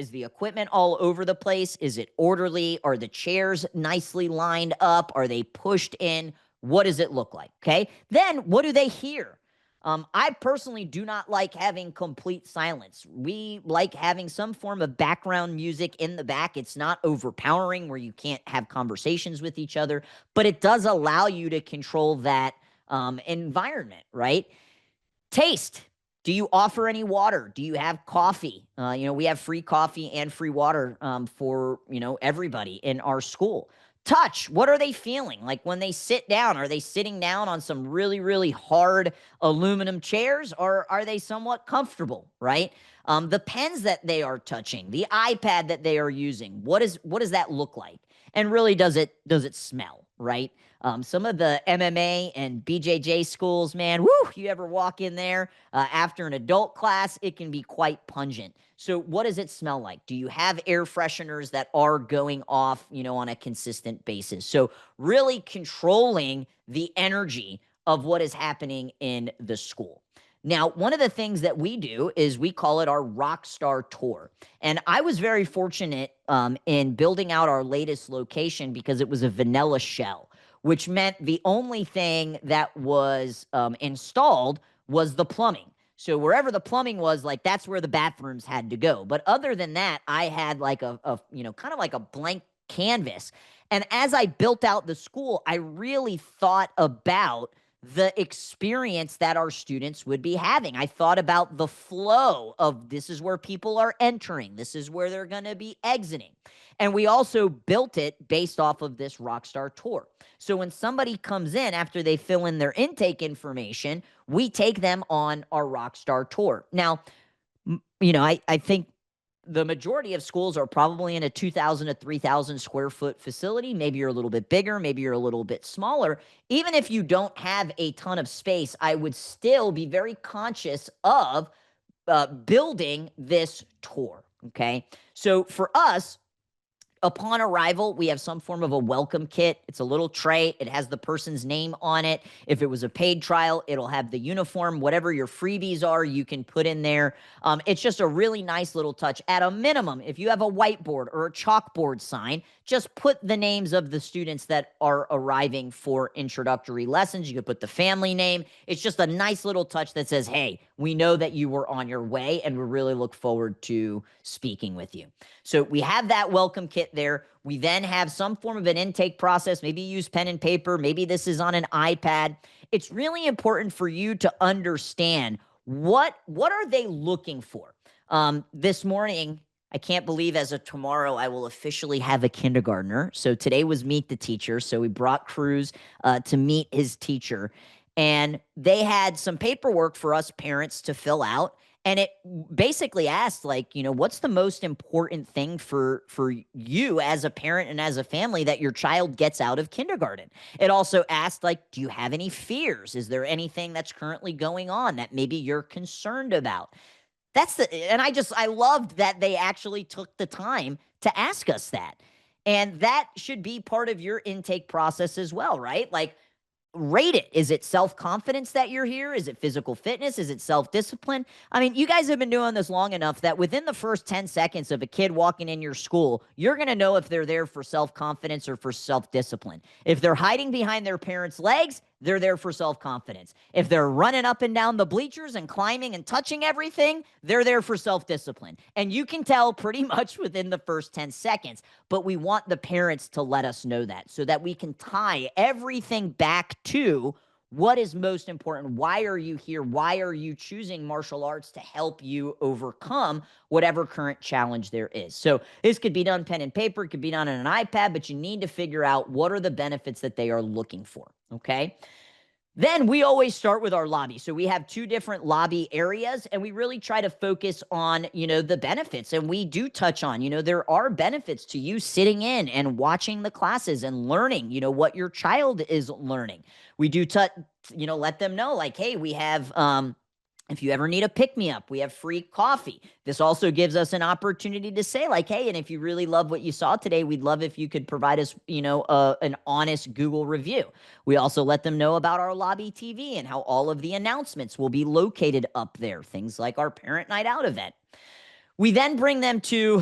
the equipment all over the place? Is it orderly? Are the chairs nicely lined up? Are they pushed in? What does it look like? Okay. Then what do they hear? I personally do not like having complete silence. We like having some form of background music in the back. It's not overpowering where you can't have conversations with each other, but it does allow you to control that environment, right? Taste. Do you offer any water? Do you have coffee? We have free coffee and free water for, everybody in our school. Touch. What are they feeling? Like when they sit down, are they sitting down on some really, really hard aluminum chairs, or are they somewhat comfortable, right? The pens that they are touching, the iPad that they are using, what does that look like? And really, does it smell, right? Some of the MMA and BJJ schools, man, you ever walk in there after an adult class, it can be quite pungent. So what does it smell like? Do you have air fresheners that are going off, on a consistent basis? So really controlling the energy of what is happening in the school. Now, one of the things that we do is we call it our Rockstar Tour. And I was very fortunate in building out our latest location because it was a vanilla shell, which meant the only thing that was installed was the plumbing. So wherever the plumbing was, like that's where the bathrooms had to go. But other than that, I had like a kind of like a blank canvas. And as I built out the school, I really thought about the experience that our students would be having. I thought about the flow of this is where people are entering, this is where they're going to be exiting. And we also built it based off of this Rockstar Tour. So when somebody comes in after they fill in their intake information, we take them on our Rockstar Tour. Now, I think the majority of schools are probably in a 2,000 to 3,000 square foot facility. Maybe you're a little bit bigger. Maybe you're a little bit smaller. Even if you don't have a ton of space, I would still be very conscious of building this tour. Okay. So for us, Upon arrival, we have some form of a welcome kit. It's a little tray. It has the person's name on it. If it was a paid trial, it'll have the uniform. Whatever your freebies are, you can put in there. It's just a really nice little touch. At a minimum, if you have a whiteboard or a chalkboard sign, just put the names of the students that are arriving for introductory lessons. You could put the family name. It's just a nice little touch that says, hey, we know that you were on your way, and we really look forward to speaking with you. So we have that welcome kit there. We then have some form of an intake process. Maybe use pen and paper. Maybe this is on an iPad. It's really important for you to understand what are they looking for. This morning, I can't believe as of tomorrow, I will officially have a kindergartner. So today was meet the teacher. So we brought Cruz to meet his teacher. And they had some paperwork for us parents to fill out. And it basically asked, like, what's the most important thing for you as a parent and as a family that your child gets out of kindergarten? It also asked, like, do you have any fears? Is there anything that's currently going on that maybe you're concerned about? And I loved that they actually took the time to ask us that. And that should be part of your intake process as well, right? Like, rate it. Is it self-confidence that you're here? Is it physical fitness? Is it self-discipline? I mean, you guys have been doing this long enough that within the first 10 seconds of a kid walking in your school, you're going to know if they're there for self-confidence or for self-discipline. If they're hiding behind their parents' legs, they're there for self-confidence. If they're running up and down the bleachers and climbing and touching everything, they're there for self-discipline. And you can tell pretty much within the first 10 seconds. But we want the parents to let us know that so that we can tie everything back to what is most important. Why are you here? Why are you choosing martial arts to help you overcome whatever current challenge there is? So this could be done pen and paper. It could be done on an iPad, but you need to figure out what are the benefits that they are looking for, okay? Then we always start with our lobby. So we have two different lobby areas, and we really try to focus on, the benefits. And we do touch on, there are benefits to you sitting in and watching the classes and learning, what your child is learning. We do let them know, like, hey, we have, if you ever need a pick-me-up, we have free coffee. This also gives us an opportunity to say, like, hey, and if you really love what you saw today, we'd love if you could provide us, an honest Google review. We also let them know about our lobby TV and how all of the announcements will be located up there, things like our Parent Night Out event. We then bring them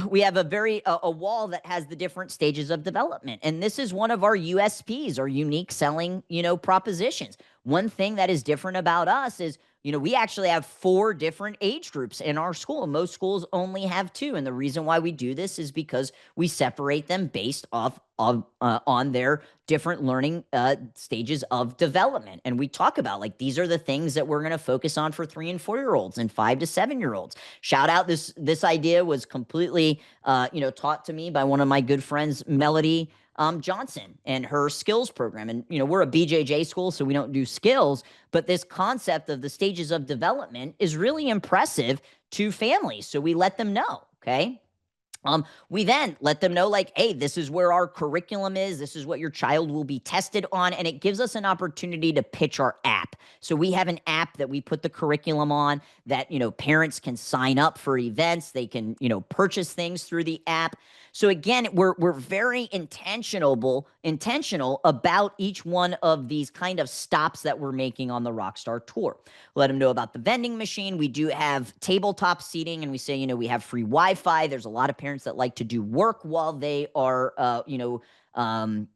we have a wall that has the different stages of development. And this is one of our USPs, our unique selling, propositions. One thing that is different about us is, we actually have 4 different age groups in our school. Most schools only have 2. And the reason why we do this is because we separate them based off of on their different learning stages of development. And we talk about, like, these are the things that we're going to focus on for 3 and 4-year-olds and 5 to 7-year-olds. Shout out, this idea was completely, taught to me by one of my good friends, Melody Johnson, and her skills program. And, we're a BJJ school, so we don't do skills, but this concept of the stages of development is really impressive to families. So we let them know, okay? We then let them know, like, hey, this is where our curriculum is. This is what your child will be tested on. And it gives us an opportunity to pitch our app. So we have an app that we put the curriculum on that, parents can sign up for events. They can, purchase things through the app. So again, we're very intentional about each one of these kind of stops that we're making on the Rockstar Tour. Let them know about the vending machine. We do have tabletop seating, and we say, we have free Wi-Fi. There's a lot of parents that like to do work while they are,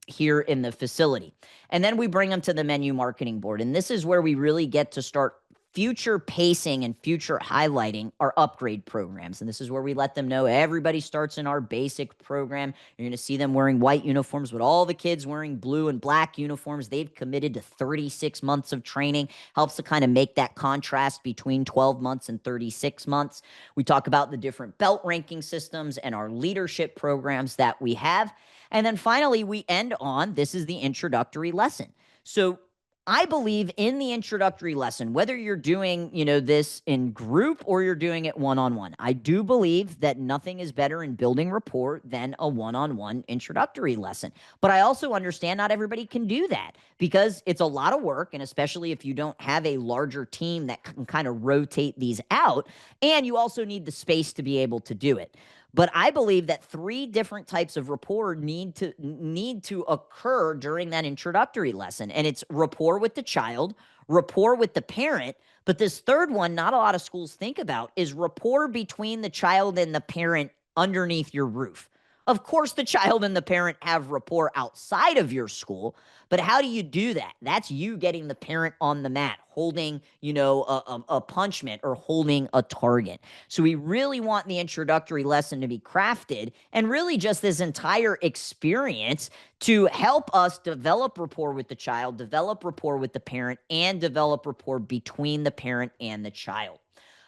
here in the facility. And then we bring them to the menu marketing board. And this is where we really get to start future pacing and future highlighting our upgrade programs. And this is where we let them know everybody starts in our basic program. You're going to see them wearing white uniforms, but all the kids wearing blue and black uniforms. They've committed to 36 months of training. Helps to kind of make that contrast between 12 months and 36 months. We talk about the different belt ranking systems and our leadership programs that we have. And then finally, we end on, this is the introductory lesson. So I believe in the introductory lesson, whether you're doing, this in group or you're doing it one-on-one. I do believe that nothing is better in building rapport than a one-on-one introductory lesson. But I also understand not everybody can do that because it's a lot of work, and especially if you don't have a larger team that can kind of rotate these out, and you also need the space to be able to do it. But I believe that 3 different types of rapport need to occur during that introductory lesson. And it's rapport with the child, rapport with the parent, but this third one, not a lot of schools think about, is rapport between the child and the parent underneath your roof. Of course, the child and the parent have rapport outside of your school, but how do you do that? That's you getting the parent on the mat, holding, a punchment or holding a target. So we really want the introductory lesson to be crafted, and really just this entire experience to help us develop rapport with the child, develop rapport with the parent, and develop rapport between the parent and the child.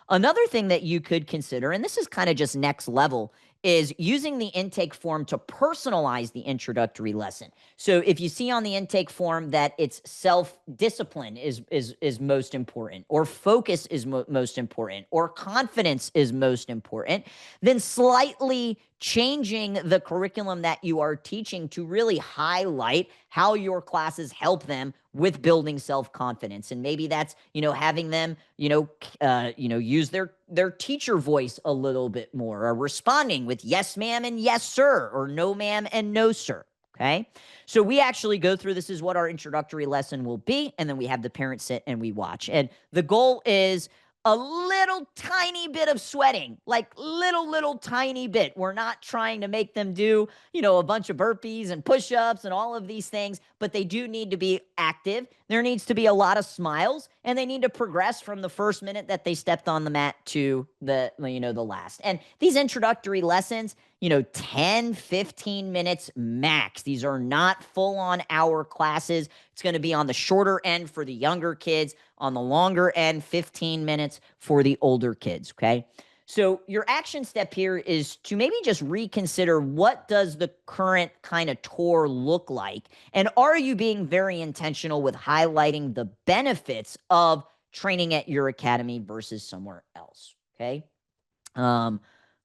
Another thing that you could consider, and this is kind of just next level, is using the intake form to personalize the introductory lesson. So if you see on the intake form that it's self-discipline is most important, or focus is most important, or confidence is most important, then slightly changing the curriculum that you are teaching to really highlight how your classes help them with building self-confidence. And maybe that's, having them, use their teacher voice a little bit more, or responding with yes, ma'am, and yes, sir, or no, ma'am, and no, sir. Okay. So we actually go through, this is what our introductory lesson will be. And then we have the parents sit and we watch. And the goal is a little tiny bit of sweating, like little tiny bit. We're not trying to make them do, a bunch of burpees and push-ups and all of these things, but they do need to be active. There needs to be a lot of smiles, and they need to progress from the first minute that they stepped on the mat to the last. And these introductory lessons, 10, 15 minutes max. These are not full-on hour classes. It's going to be on the shorter end for the younger kids, on the longer end, 15 minutes for the older kids, okay? So your action step here is to maybe just reconsider, what does the current kind of tour look like? And are you being very intentional with highlighting the benefits of training at your academy versus somewhere else, okay?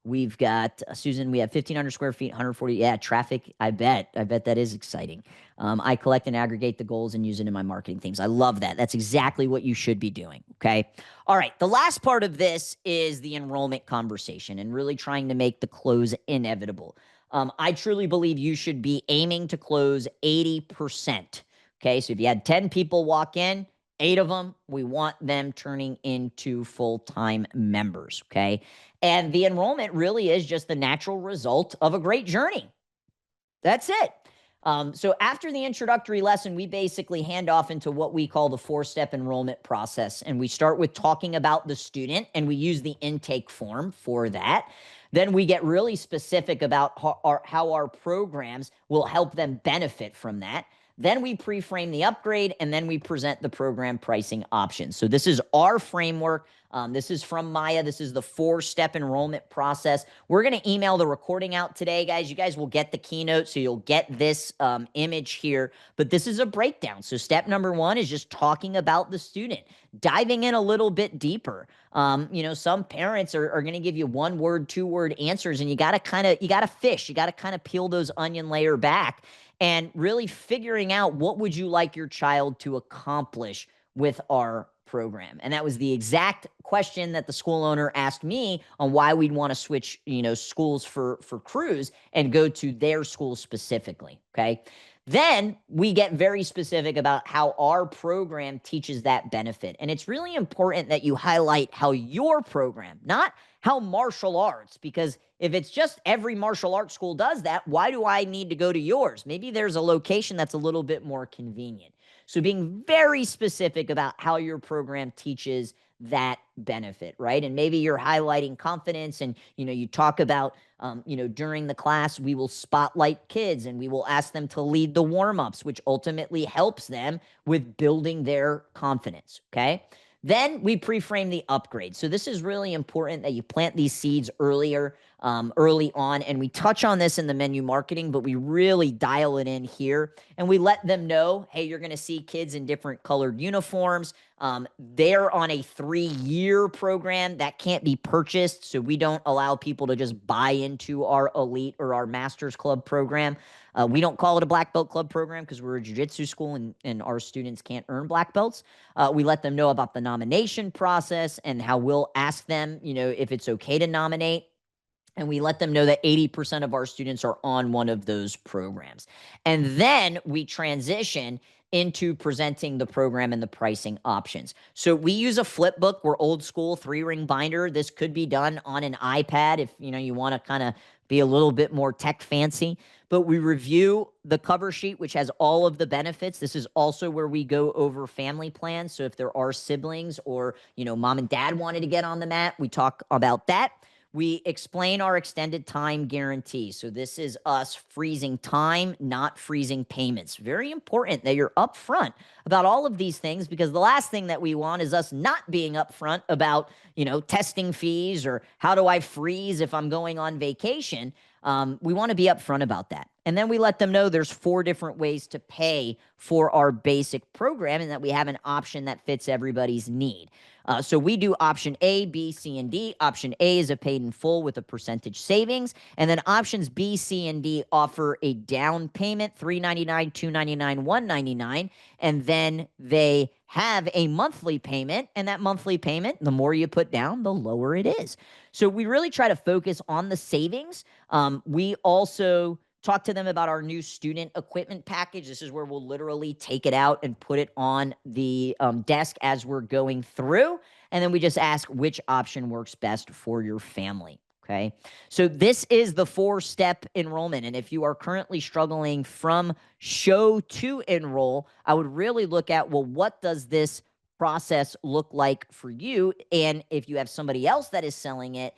We've got Susan, we have 1,500 square feet, 140. Yeah, traffic. I bet that is exciting. I collect and aggregate the goals and use it in my marketing things. I love that. That's exactly what you should be doing. Okay. All right. The last part of this is the enrollment conversation and really trying to make the close inevitable. I truly believe you should be aiming to close 80%. Okay. So if you had 10 people walk in, 8 of them, we want them turning into full-time members. Okay. And the enrollment really is just the natural result of a great journey. That's it. So after the introductory lesson, we basically hand off into what we call the 4-step enrollment process. And we start with talking about the student, and we use the intake form for that. Then we get really specific about how our programs will help them benefit from that. Then we pre-frame the upgrade, and then we present the program pricing options. So this is our framework. This is from Maya. This is the 4-step enrollment process. We're going to email the recording out today, guys. You guys will get the keynote, so you'll get this image here. But this is a breakdown. So step number 1 is just talking about the student, diving in a little bit deeper. Some parents are going to give you 1-word, 2-word answers, and you got to fish. You got to kind of peel those onion layer back and really figuring out, what would you like your child to accomplish with our program? And that was the exact question that the school owner asked me on why we'd want to switch, schools for crews and go to their school specifically. Okay. Then we get very specific about how our program teaches that benefit. And it's really important that you highlight how your program, not how martial arts, because if it's just every martial arts school does that, why do I need to go to yours? Maybe there's a location that's a little bit more convenient. So being very specific about how your program teaches that benefit, right? And maybe you're highlighting confidence, and, you talk about, during the class, we will spotlight kids and we will ask them to lead the warm-ups, which ultimately helps them with building their confidence, okay? Then we pre-frame the upgrade. So this is really important that you plant these seeds early on. And we touch on this in the menu marketing, but we really dial it in here. And we let them know, hey, you're going to see kids in different colored uniforms. They're on a 3-year program that can't be purchased. So we don't allow people to just buy into our elite or our master's club program. We don't call it a black belt club program because we're a jiu-jitsu school, and our students can't earn black belts. We let them know about the nomination process and how we'll ask them, if it's okay to nominate. And we let them know that 80% of our students are on one of those programs. And then we transition into presenting the program and the pricing options. So we use a flip book. We're old school, 3-ring binder. This could be done on an iPad if you want to kind of be a little bit more tech fancy. But we review the cover sheet, which has all of the benefits. This is also where we go over family plans. So if there are siblings or, mom and dad wanted to get on the mat, we talk about that. We explain our extended time guarantee. So this is us freezing time, not freezing payments. Very important that you're upfront about all of these things, because the last thing that we want is us not being upfront about, testing fees or how do I freeze if I'm going on vacation. We want to be upfront about that. And then we let them know there's 4 different ways to pay for our basic program and that we have an option that fits everybody's need. So we do option A, B, C, and D. Option A is a paid in full with a percentage savings. And then options B, C, and D offer a down payment, $399, $299, $199. And then they have a monthly payment. And that monthly payment, the more you put down, the lower it is. So we really try to focus on the savings. We also talk to them about our new student equipment package. This is where we'll literally take it out and put it on the desk as we're going through. And then we just ask which option works best for your family. Okay. So this is the 4-step enrollment. And if you are currently struggling from show to enroll, I would really look at, well, what does this process look like for you? And if you have somebody else that is selling it,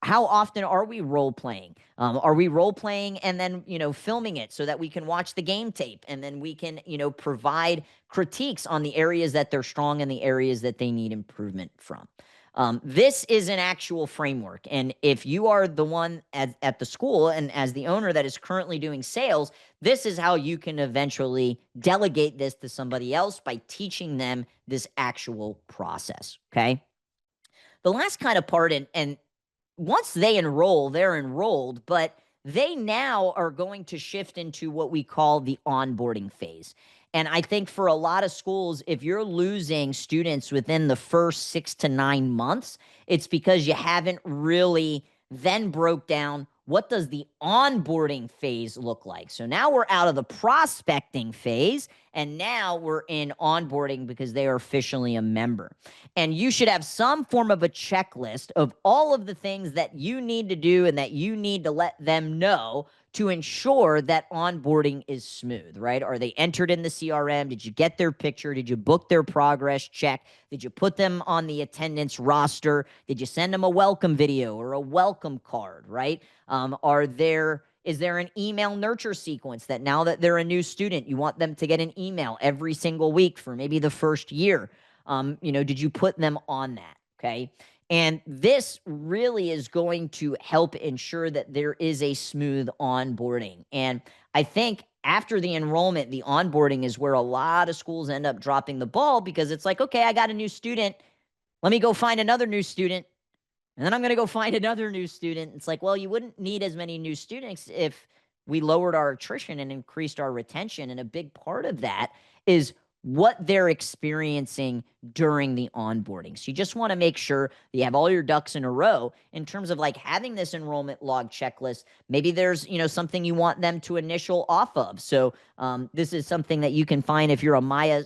how often are we role playing? Are we role playing and then, filming it so that we can watch the game tape and then we can, provide critiques on the areas that they're strong and the areas that they need improvement from. This is an actual framework. And if you are the one at the school and as the owner that is currently doing sales, this is how you can eventually delegate this to somebody else by teaching them this actual process. Okay. The last kind of part, and once they enroll, they're enrolled, but they now are going to shift into what we call the onboarding phase. And I think for a lot of schools, if you're losing students within the first 6 to 9 months, it's because you haven't really then broke down what does the onboarding phase look like. So now we're out of the prospecting phase, and now we're in onboarding because they are officially a member. And you should have some form of a checklist of all of the things that you need to do and that you need to let them know to ensure that onboarding is smooth, right? Are they entered in the CRM? Did you get their picture? Did you book their progress check? Did you put them on the attendance roster? Did you send them a welcome video or a welcome card, right? Is there an email nurture sequence that now that they're a new student, you want them to get an email every single week for maybe the first year? Did you put them on that? Okay. And this really is going to help ensure that there is a smooth onboarding. And I think after the enrollment, the onboarding is where a lot of schools end up dropping the ball, because it's like, okay, I got a new student. Let me go find another new student. And then I'm going to go find another new student. It's like, well, you wouldn't need as many new students if we lowered our attrition and increased our retention. And a big part of that is what they're experiencing during the onboarding. So you just want to make sure that you have all your ducks in a row in terms of like having this enrollment log checklist. Maybe there's, something you want them to initial off of. So this is something that you can find if you're a Maya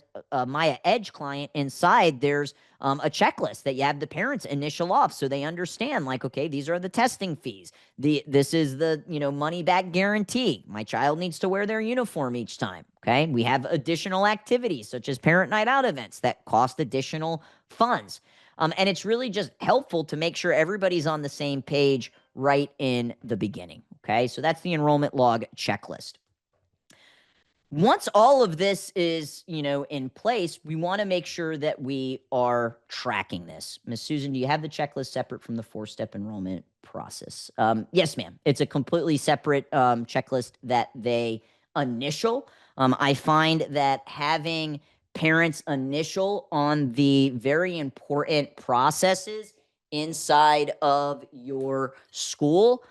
Edge client. Inside there's a checklist that you have the parents initial off so they understand, like, okay, these are the testing fees. This is the, money back guarantee. My child needs to wear their uniform each time. Okay. We have additional activities such as parent night out events that cost additional funds. And it's really just helpful to make sure everybody's on the same page right in the beginning. Okay. So that's the enrollment log checklist. Once all of this is, in place, we want to make sure that we are tracking this. Ms. Susan, do you have the checklist separate from the 4-step enrollment process? Yes, ma'am. It's a completely separate checklist that they initial. I find that having parents initial on the very important processes inside of your school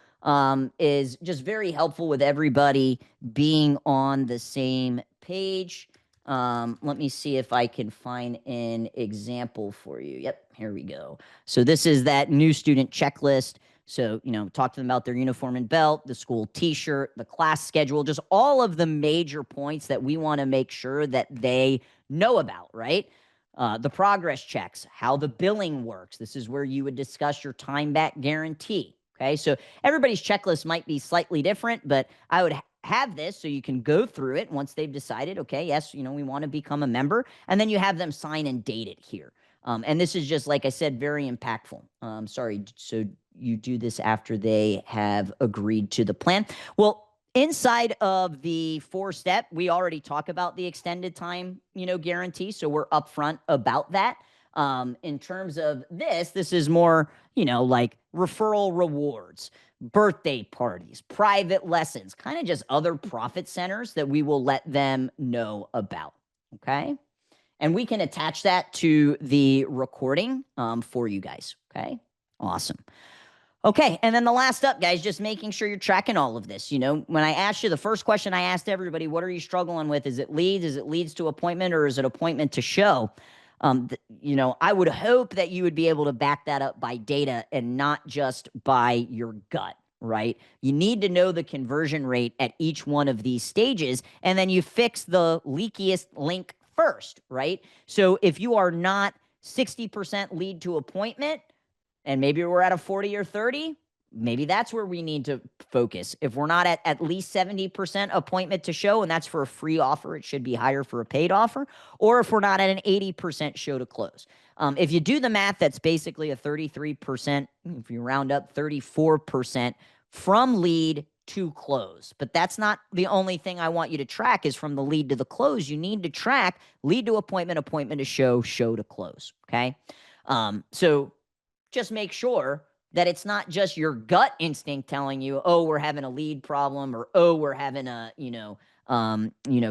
is just very helpful with everybody being on the same page. Let me see if I can find an example for you. Yep, here we go. So this is that new student checklist. So, talk to them about their uniform and belt, the school t-shirt, the class schedule, just all of the major points that we want to make sure that they know about, right? The progress checks, how the billing works. This is where you would discuss your time back guarantee. Okay, so everybody's checklist might be slightly different, but I would have this so you can go through it once they've decided, okay, yes, we want to become a member, and then you have them sign and date it here. And this is just, like I said, very impactful. Sorry, so you do this after they have agreed to the plan. Well, inside of the 4-step, we already talk about the extended time, guarantee. So we're upfront about that. In terms of this is more, like referral rewards, birthday parties, private lessons, kind of just other profit centers that we will let them know about. Okay. And we can attach that to the recording for you guys. Okay. Awesome. Okay, and then the last up, guys, just making sure you're tracking all of this. When I asked you, the first question I asked everybody, what are you struggling with? Is it leads? Is it leads to appointment? Or is it appointment to show? I would hope that you would be able to back that up by data and not just by your gut, right? You need to know the conversion rate at each one of these stages, and then you fix the leakiest link first, right? So if you are not 60% lead to appointment, and maybe we're at a 40 or 30, maybe that's where we need to focus. If we're not at least 70% appointment to show, and that's for a free offer, it should be higher for a paid offer. Or if we're not at an 80% show to close. If you do the math, that's basically a 33%, if you round up 34% from lead to close. But that's not the only thing I want you to track is from the lead to the close. You need to track lead to appointment, appointment to show, show to close. Okay. So just make sure that it's not just your gut instinct telling you, oh, we're having a lead problem, or, oh, we're having a,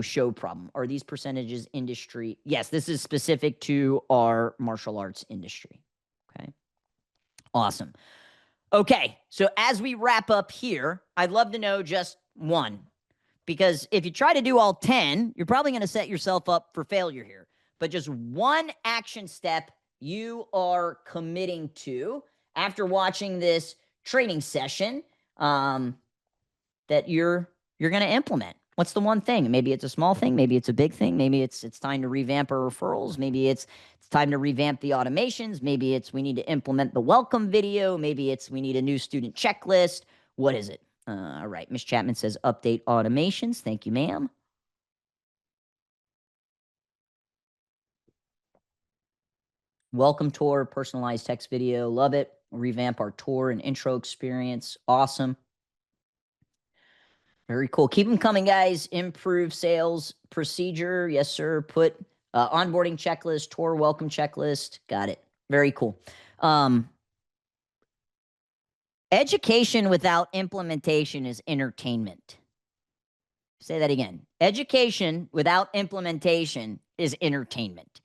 show problem. Are these percentages industry? Yes, this is specific to our martial arts industry. Okay. Awesome. Okay. So as we wrap up here, I'd love to know just one, because if you try to do all 10, you're probably going to set yourself up for failure here. But just one action step you are committing to after watching this training session that you're going to implement. What's the one thing? Maybe it's a small thing. Maybe it's a big thing. Maybe it's time to revamp our referrals. Maybe it's time to revamp the automations. Maybe it's we need to implement the welcome video. Maybe it's we need a new student checklist. What is it? All right. Ms. Chapman says update automations. Thank you, ma'am. Welcome tour, personalized text video. Love it. Revamp our tour and intro experience. Awesome. Very cool. Keep them coming, guys. Improve sales procedure. Yes, sir. Put onboarding checklist, tour welcome checklist. Got it. Very cool. Education without implementation is entertainment. Say that again. Education without implementation is entertainment.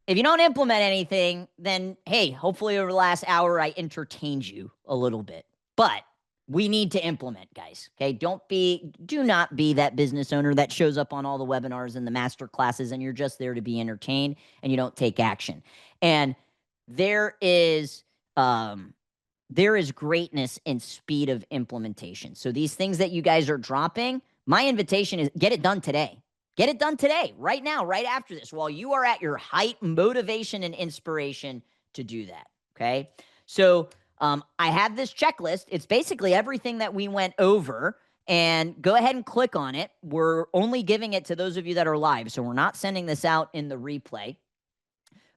If you don't implement anything, then, hey, hopefully over the last hour, I entertained you a little bit. But we need to implement, guys. Okay. Do not be that business owner that shows up on all the webinars and the master classes and you're just there to be entertained and you don't take action. And there is greatness in speed of implementation. So these things that you guys are dropping, my invitation is get it done today. Get it done today, right now, right after this, while you are at your height, motivation, and inspiration to do that. Okay. So I have this checklist. It's basically everything that we went over, and go ahead and click on it. We're only giving it to those of you that are live. So we're not sending this out in the replay.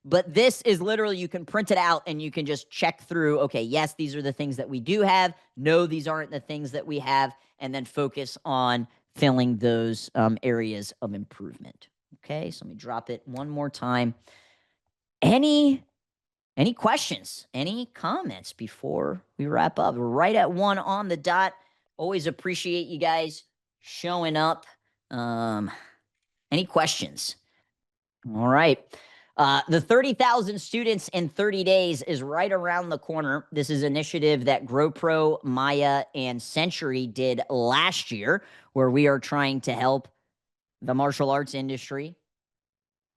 But this is literally, you can print it out and you can just check through, okay, yes, these are the things that we do have. No, these aren't the things that we have. And then focus on filling those areas of improvement. Okay, so let me drop it one more time. Any questions? Any comments before we wrap up? We're right at 1 on the dot. Always appreciate you guys showing up. Any questions? All right. The 30,000 students in 30 days is right around the corner. This is an initiative that GrowPro, Maya, and Century did last year, where we are trying to help the martial arts industry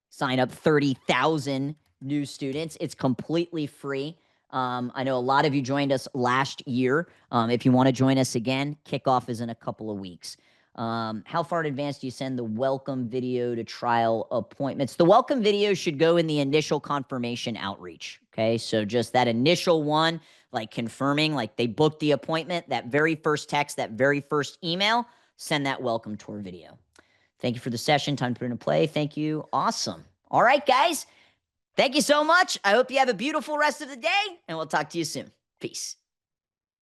sign up 30,000 new students. It's completely free. I know a lot of you joined us last year. If you want to join us again, kickoff is in a couple of weeks. How far in advance do you send the welcome video to trial appointments? The welcome video should go in the initial confirmation outreach. Okay. So just that initial one, like confirming, like they booked the appointment, that very first text, that very first email, send that welcome tour video. Thank you for the session. Time to put into play. Thank you. Awesome. All right, guys. Thank you so much. I hope you have a beautiful rest of the day, and we'll talk to you soon. Peace.